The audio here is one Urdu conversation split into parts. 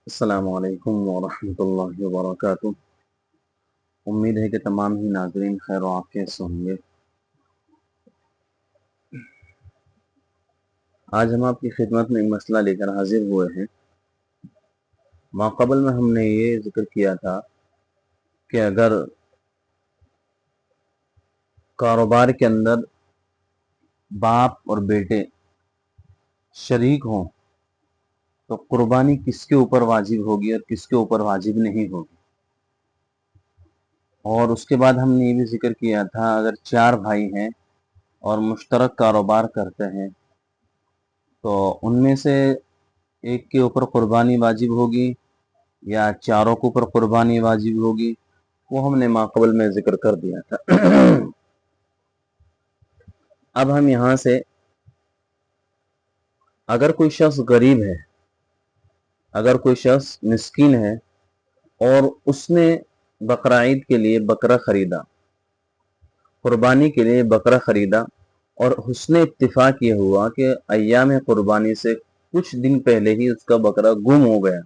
السلام علیکم ورحمۃ اللہ وبرکاتہ۔ امید ہے کہ تمام ہی ناظرین خیر و عافیت سے ہوں گے۔ آج ہم آپ کی خدمت میں ایک مسئلہ لے کر حاضر ہوئے ہیں۔ ماقبل میں ہم نے یہ ذکر کیا تھا کہ اگر کاروبار کے اندر باپ اور بیٹے شریک ہوں تو قربانی کس کے اوپر واجب ہوگی اور کس کے اوپر واجب نہیں ہوگی، اور اس کے بعد ہم نے یہ بھی ذکر کیا تھا اگر 4 بھائی ہیں اور مشترک کاروبار کرتے ہیں تو ان میں سے ایک کے اوپر قربانی واجب ہوگی یا چاروں کے اوپر قربانی واجب ہوگی، وہ ہم نے ماقبل میں ذکر کر دیا تھا۔ اب ہم یہاں سے اگر کوئی شخص غریب ہے، اگر کوئی شخص مسکین ہے اور اس نے بقرہ عید کے لیے بکرا خریدا، قربانی کے لیے بکرا خریدا، اور حسن اتفاق یہ ہوا کہ ایام قربانی سے کچھ دن پہلے ہی اس کا بکرا گم ہو گیا،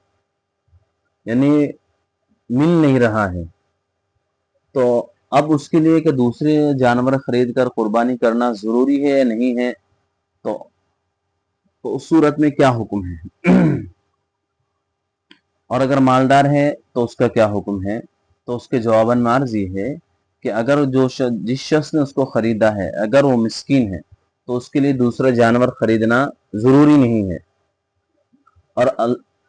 یعنی مل نہیں رہا ہے، تو اب اس کے لیے کہ دوسرے جانور خرید کر قربانی کرنا ضروری ہے یا نہیں ہے، تو اس صورت میں کیا حکم ہے؟ اور اگر مالدار ہے تو اس کا کیا حکم ہے؟ تو اس کے جواباً عرض یہ ہے کہ اگر جس شخص نے اس کو خریدا ہے اگر وہ مسکین ہے تو اس کے لیے دوسرا جانور خریدنا ضروری نہیں ہے، اور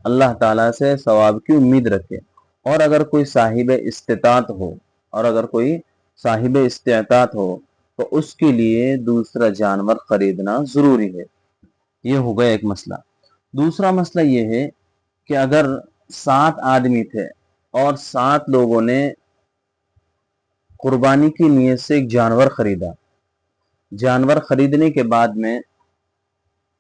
اللہ تعالیٰ سے ثواب کی امید رکھے۔ اور اگر کوئی صاحب استطاعت ہو اور اگر کوئی صاحب استطاعت ہو تو اس کے لیے دوسرا جانور خریدنا ضروری ہے۔ یہ ہو گیا ایک مسئلہ۔ دوسرا مسئلہ یہ ہے کہ اگر 7 آدمی تھے اور 7 لوگوں نے قربانی کی نیت سے ایک جانور خریدا، جانور خریدنے کے بعد میں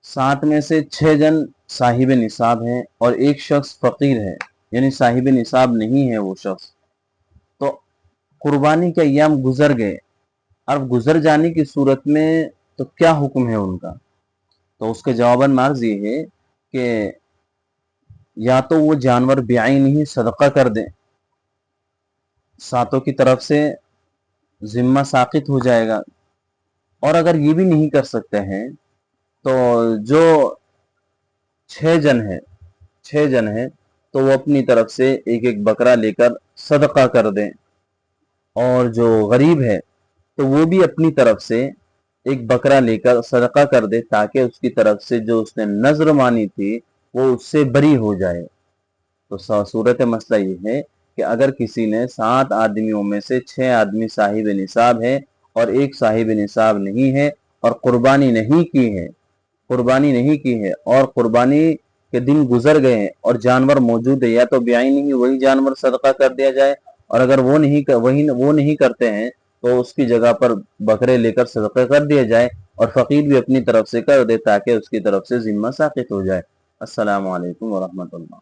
7 میں سے 6 جن صاحب نصاب ہیں اور ایک شخص فقیر ہے، یعنی صاحب نصاب نہیں ہے وہ شخص، تو قربانی کے ایام گزر گئے، اب گزر جانے کی صورت میں تو کیا حکم ہے ان کا؟ تو اس کے جواباً عرض یہ ہے کہ یا تو وہ جانور بعین ہی صدقہ کر دیں، 7 کی طرف سے ذمہ ساقط ہو جائے گا، اور اگر یہ بھی نہیں کر سکتے ہیں تو جو 6 جن ہیں تو وہ اپنی طرف سے ایک ایک بکرا لے کر صدقہ کر دیں، اور جو غریب ہے تو وہ بھی اپنی طرف سے ایک بکرا لے کر صدقہ کر دے تاکہ اس کی طرف سے جو اس نے نذر مانی تھی وہ اس سے بری ہو جائے۔ تو صورت مسئلہ یہ ہے کہ اگر کسی نے 7 آدمیوں میں سے 6 آدمی صاحب نصاب ہے اور ایک صاحب نصاب نہیں ہے اور قربانی نہیں کی ہے اور قربانی کے دن گزر گئے ہیں اور جانور موجود ہے، یا تو بعین ہی وہی جانور صدقہ کر دیا جائے، اور اگر وہ نہیں کرتے ہیں تو اس کی جگہ پر بکرے لے کر صدقہ کر دیا جائے، اور فقیر بھی اپنی طرف سے کر دے تاکہ اس کی طرف سے ذمہ ساقط ہو جائے۔ السلام علیکم ورحمۃ اللہ۔